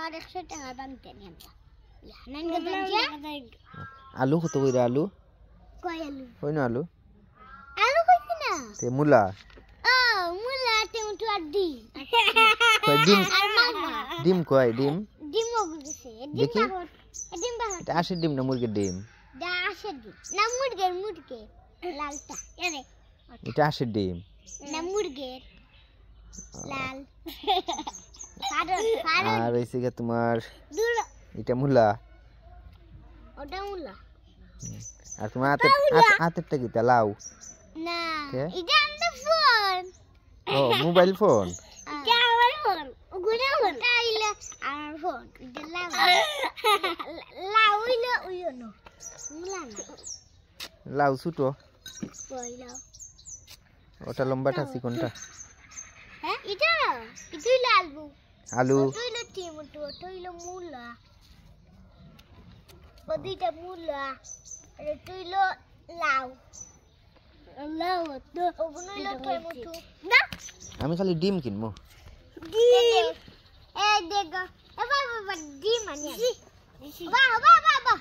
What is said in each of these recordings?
আর 100 টাকা দাম দেন আমরা নান গদা আলু কত কইরা আলু কই আলু কই না আলু আলু কইছি না তে মুলা ও মুলা টমেটো আর ডিম কই ডিম আর মামা ডিম কই ডিম ডিম ওগুছে দেখি ডিম বাহ এটা আসে ডিম না মুরগির ডিম দা আসে ডিম না মুরগে লালটা এরে এটা আসে ডিম না মুরগের লাল আর হইছে কি তোমার দুল এটা মুলা ওটা মুলা আর তোমার হাতেরটা কি লাউ না কে? এটা আমার ফোন ও মোবাইল ফোন এটা আমার ফোন ওগুলা ওটা হইলো আমার ফোন এটা লাউ হইলো ওইনো মুলা না লাউ ছোটো কইলো ওটা লম্বাটা চিকনটা হ্যাঁ এটা হইলো আলু আলু ওটা হইলো টমেটো ওটা হইলো মুলা ওদিটা মুলা আর এটা হইলো লাউ লাউ তো ওগুলো হইলো টমেটো না আমি খালি ডিম কিনবো ডিম এই দেখো এ বাবা ডিম আনিয়া বাহ বাহ বাহ বাহ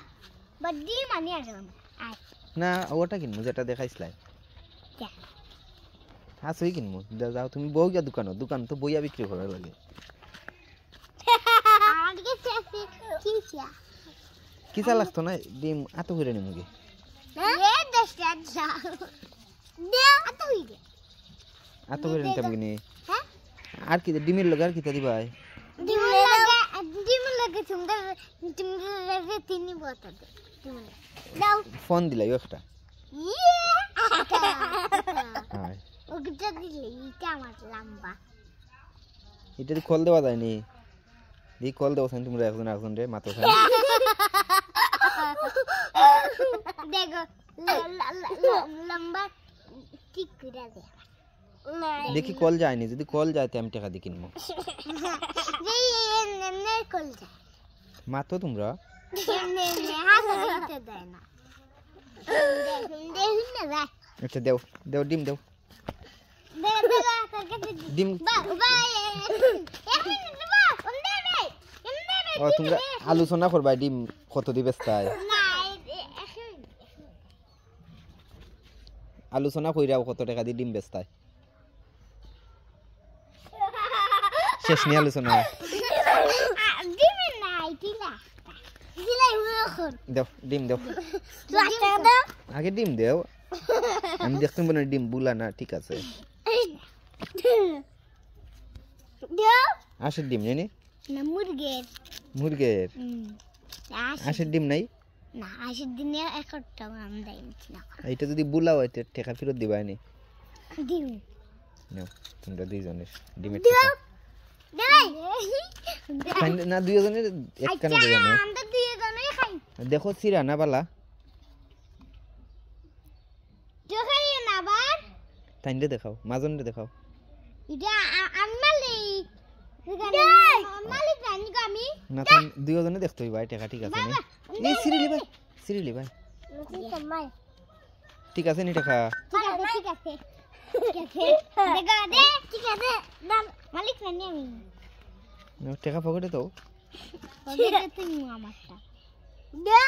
বা ডিম আনিয়া যাও আয় না ওটা কিনবো যেটা দেখাইছিলাই যা আসই কিনবো যাও তুমি বউ গিয়া দোকান তো বইয়া বিক্রি করার লাগে আর গেছে আছে কিসিয়া কিসা লাগতো না ডিম আতো করে নিমু গে এ দেশটা যাও দে আত হইবে আতো করে নিতাম কিনে হ্যাঁ আর কি ডিমের লগে আর কি দিবাই ডিম লাগে তুমি লাগে তিনি বতা দে দাও ফোন দিলাই একটা ইয়ে হ্যাঁ ওটা দিলে এটা আমার লম্বা এটা কল দেওয়া যায়নি দি কল দেওয়া সাইন তোমরা একজন রে মাতো সাইন দেখো লম্বা ঠিক করে দে দেখি কল যায়নি যদি কল যায় তো আমি টাকা দিয়ে কিনবো নে কল যা মাতো তোমরা নে হাতে দিতে দেয় না দেখুন না ভাই আচ্ছা দেও ডিম দেও দে দে তোর কাছে ডিম বাই এক মিনিট বা ওন্দে রে ও তোমরা আলোচনা করবা ডিম কত দিবে তাই না আলোচনা কইরাও কত টাকা দিয়ে ডিম বেচতাই শেষ নিয়ে আলোচনা দিবে নাই দিলা দিলাই এখন দেও ডিম দেও লাস্ট দাও আগে ডিম দেও আমি দেখতাম বলে ডিম বুলা না ঠিক আছে দাও আসে ডিম জানি না মুরগের আসে ডিম নাই না আসে দিনে একটা গ্রাম দেয় না এইটা যদি বুলা হয় টাকা ফেরত দিবা নি দিউ নাও তোমরা দুইজনের ডিমের দাও টাকা না দুইজনের এক কানে দেয়া না আমরা দুইজনেই খাই দেখো সিরা না বালা তো খাই না আবার টাইনলে দেখাও মাজনরে দেখাও এটা মালিক মালিক জানি আমি না টাইন দুইজনে দেখতে হইবা টাকা ঠিক আছে নি এই সিরিলি ভাই ঠিক আছে নি টাকা ঠিক আছে দেখা দে ঠিক আছে দাম মালিক জানি আমি টাকা পকেটে দাও পকেটে তুমি আমারটা দে